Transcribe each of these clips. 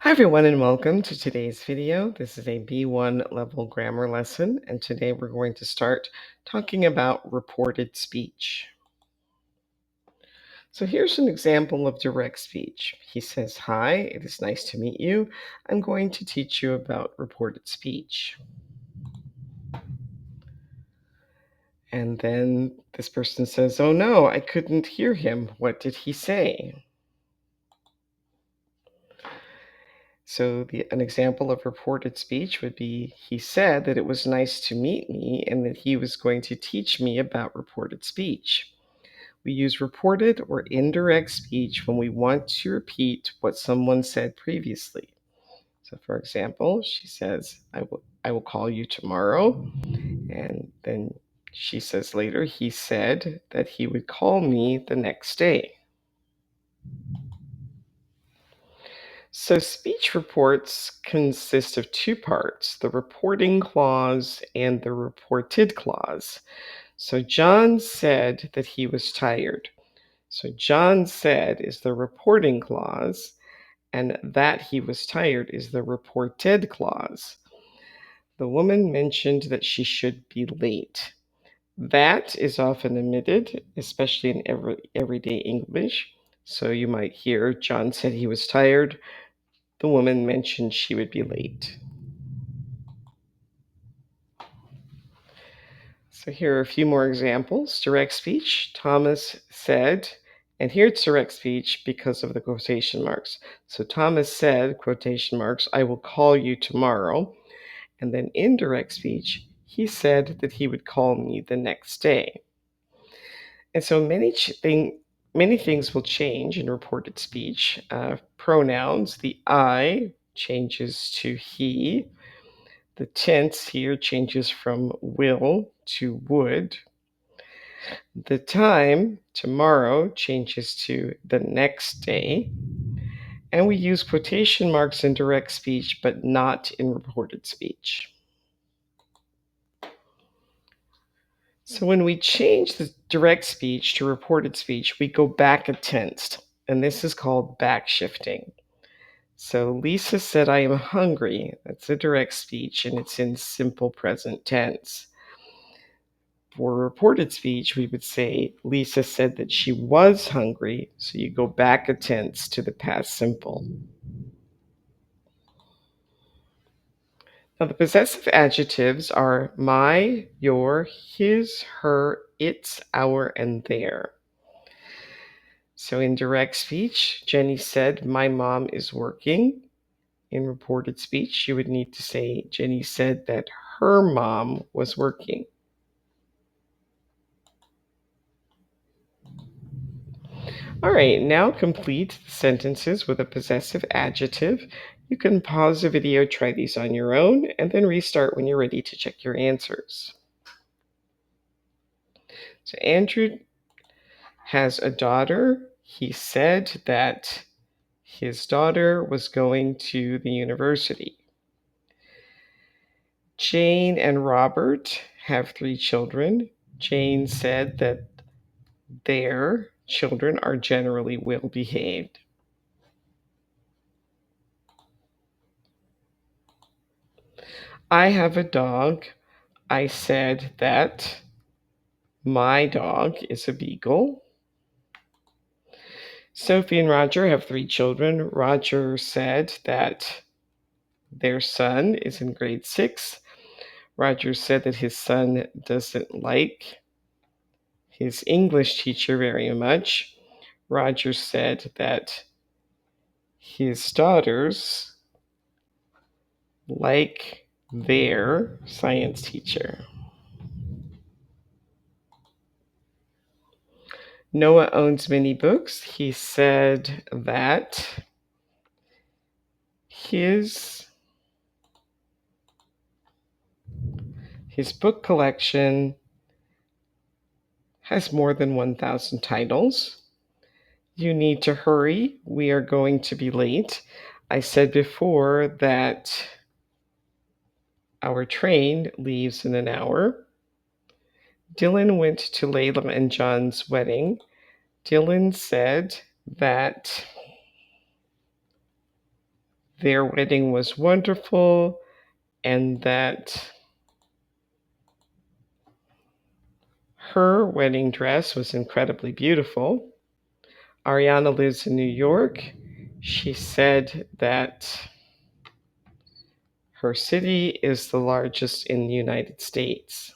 Hi everyone and welcome to today's video. This is a B1 level grammar lesson, and today we're going to start talking about reported speech. So here's an example of direct speech. He says, "Hi, it is nice to meet you. I'm going to teach you about reported speech." And then this person says, "Oh no, I couldn't hear him. What did he say?" So an example of reported speech would be, he said that it was nice to meet me and that he was going to teach me about reported speech. We use reported or indirect speech when we want to repeat what someone said previously. So for example, she says, I will call you tomorrow. And then she says later, he said that he would call me the next day. So speech reports consist of two parts, the reporting clause and the reported clause. So John said that he was tired. So John said is the reporting clause, and that he was tired is the reported clause. The woman mentioned that she should be late. That is often omitted, especially in everyday English. So you might hear John said he was tired. The woman mentioned she would be late. So here are a few more examples. Direct speech. Thomas said, and here it's direct speech because of the quotation marks. So Thomas said, quotation marks, I will call you tomorrow. And then indirect speech, he said that he would call me the next day. And so many things will change in reported speech. Pronouns, the I changes to he. The tense here changes from will to would. The time, tomorrow, changes to the next day. And we use quotation marks in direct speech, but not in reported speech. So when we change the direct speech to reported speech, we go back a tense, and this is called backshifting. So Lisa said, I am hungry. That's a direct speech, and it's in simple present tense. For reported speech, we would say, Lisa said that she was hungry, so you go back a tense to the past simple. Now, the possessive adjectives are my, your, his, her, its, our, and their. So in direct speech, Jenny said, my mom is working. In reported speech, you would need to say, Jenny said that her mom was working. All right, now complete the sentences with a possessive adjective. You can pause the video, try these on your own, and then restart when you're ready to check your answers. So Andrew has a daughter. He said that his daughter was going to the university. Jane and Robert have 3 children. Jane said that their children are generally well behaved. I have a dog. I said that my dog is a beagle. Sophie and Roger have 3 children. Roger said that their son is in grade 6. Roger said that his son doesn't like his English teacher very much. Roger said that his daughters like their science teacher. Noah owns many books. He said that his book collection has more than 1,000 titles. You need to hurry. We are going to be late. I said before that our train leaves in an hour. Dylan went to Layla and John's wedding. Dylan said that their wedding was wonderful and that her wedding dress was incredibly beautiful. Ariana lives in New York. She said that her city is the largest in the United States.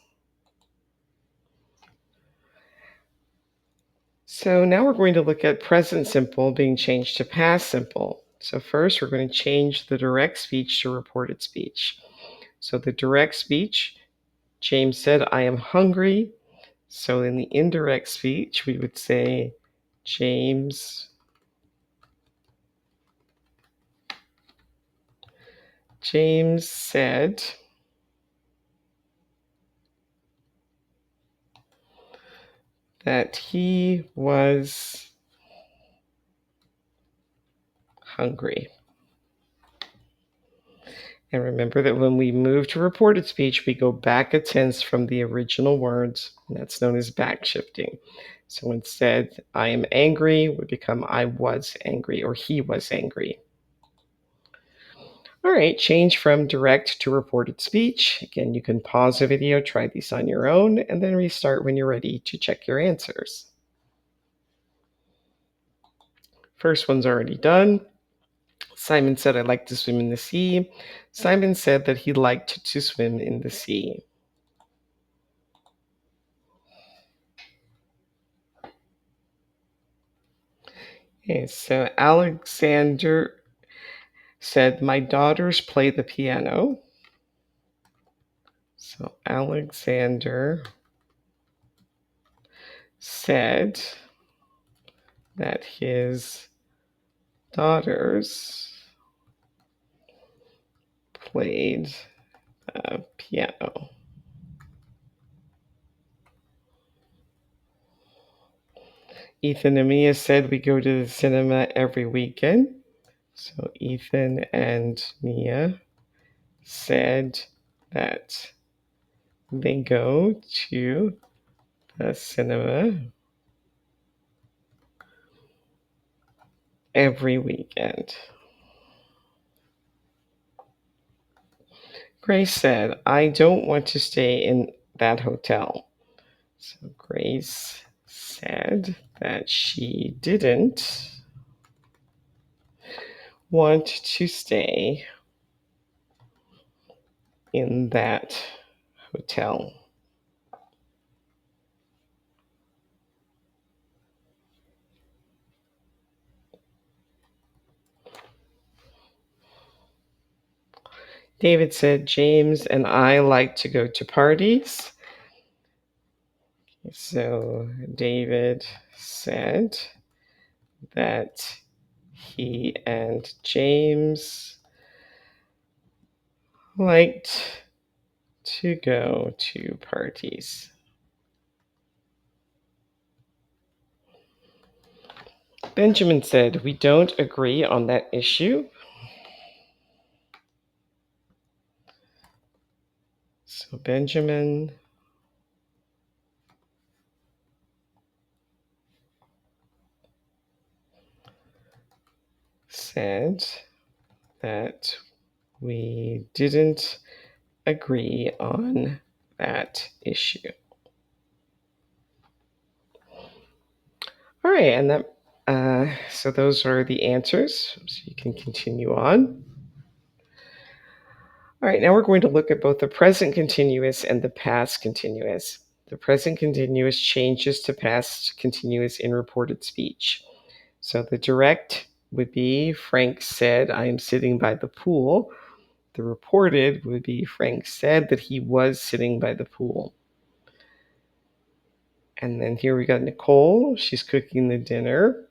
So now we're going to look at present simple being changed to past simple. So first, we're going to change the direct speech to reported speech. So the direct speech, James said, I am hungry. So in the indirect speech, we would say, James said that he was hungry. And remember that when we move to reported speech, we go back a tense from the original words, and that's known as backshifting. So instead, I am angry would become I was angry or he was angry. All right, change from direct to reported speech. Again, you can pause the video, try these on your own, and then restart when you're ready to check your answers. First one's already done. Simon said, I like to swim in the sea. Simon said that he liked to swim in the sea. Okay, so Alexander said, my daughters play the piano. So Alexander said that his daughters played the piano. Ethan and Mia said we go to the cinema every weekend. So Ethan and Mia said that they go to the cinema every weekend. Grace said, I don't want to stay in that hotel. So Grace said that she didn't want to stay in that hotel. David said, James and I like to go to parties. So David said that he and James liked to go to parties. Benjamin said, we don't agree on that issue. So Benjamin said that we didn't agree on that issue. All right, and that so those are the answers. So you can continue on. All right, now we're going to look at both the present continuous and the past continuous. The present continuous changes to past continuous in reported speech. So the direct would be Frank said, I am sitting by the pool. The reported would be Frank said that he was sitting by the pool. And then here we got Nicole. She's cooking the dinner.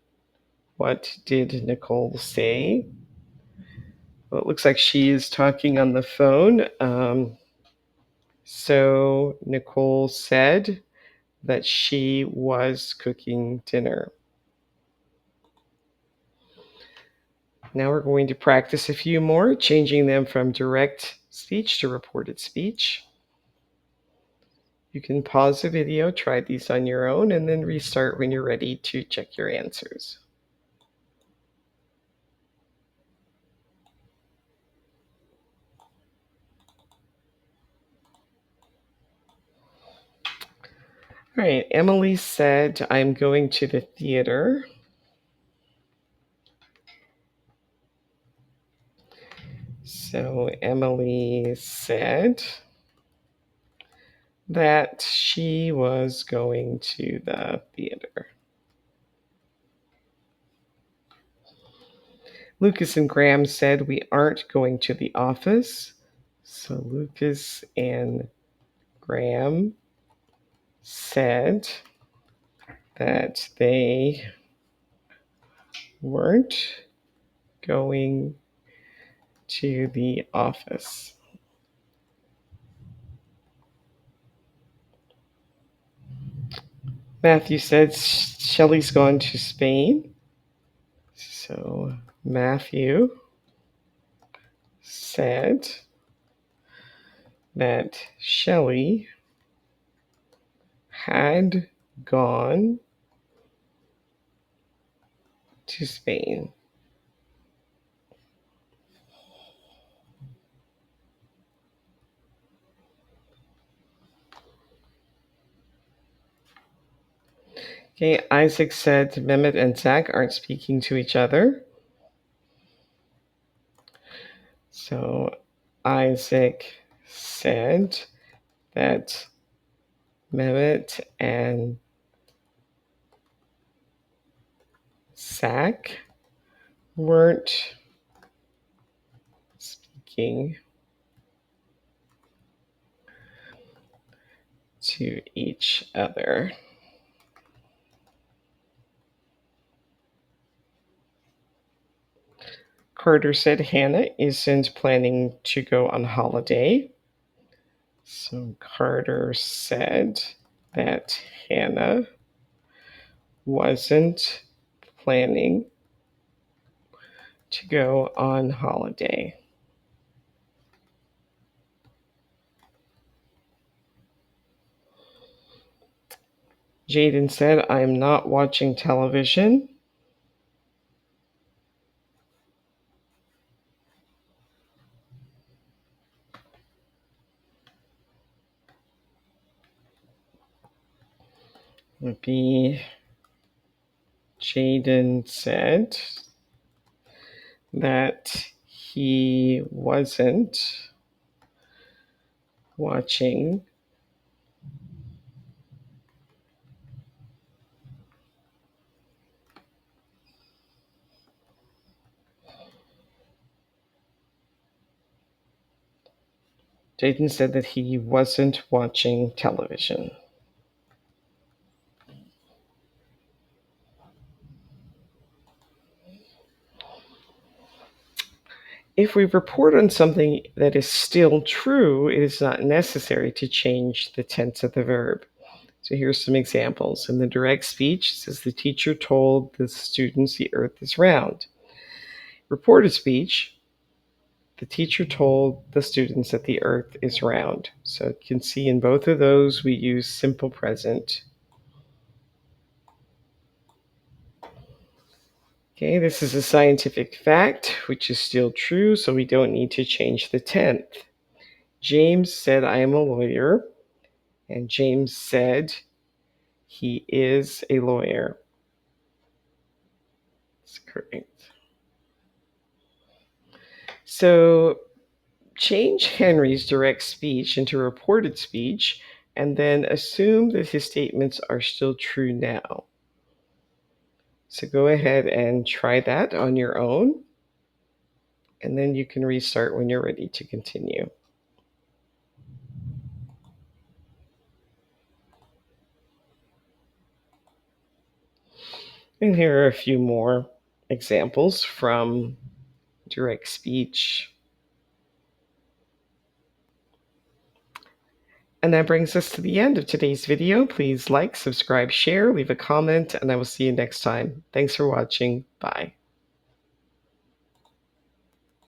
What did Nicole say? Well, it looks like she is talking on the phone. So Nicole said that she was cooking dinner. Now we're going to practice a few more, changing them from direct speech to reported speech. You can pause the video, try these on your own, and then restart when you're ready to check your answers. All right, Emily said, I'm going to the theater. So Emily said that she was going to the theater. Lucas and Graham said, we aren't going to the office. So Lucas and Graham said that they weren't going to the office. Matthew said Shelley's gone to Spain. So Matthew said that Shelley had gone to Spain. Okay, Isaac said Mehmet and Zach aren't speaking to each other. So Isaac said that Mehmet and Zach weren't speaking to each other. Carter said Hannah isn't planning to go on holiday. So Carter said that Hannah wasn't planning to go on holiday. Jaden said, I'm not watching television. Would be Jaden said that he wasn't watching Jaden said that he wasn't watching television. If we report on something that is still true, it is not necessary to change the tense of the verb. So here's some examples. In the direct speech, it says the teacher told the students the earth is round. Reported speech, the teacher told the students that the earth is round. So you can see in both of those we use simple present. Okay, this is a scientific fact, which is still true, so we don't need to change the tense. James said, I am a lawyer. And James said he is a lawyer. That's correct. So change Henry's direct speech into reported speech and then assume that his statements are still true now. So go ahead and try that on your own, and then you can restart when you're ready to continue. And here are a few more examples from direct speech. And that brings us to the end of today's video. Please like, subscribe, share, leave a comment, and I will see you next time. Thanks for watching. Bye.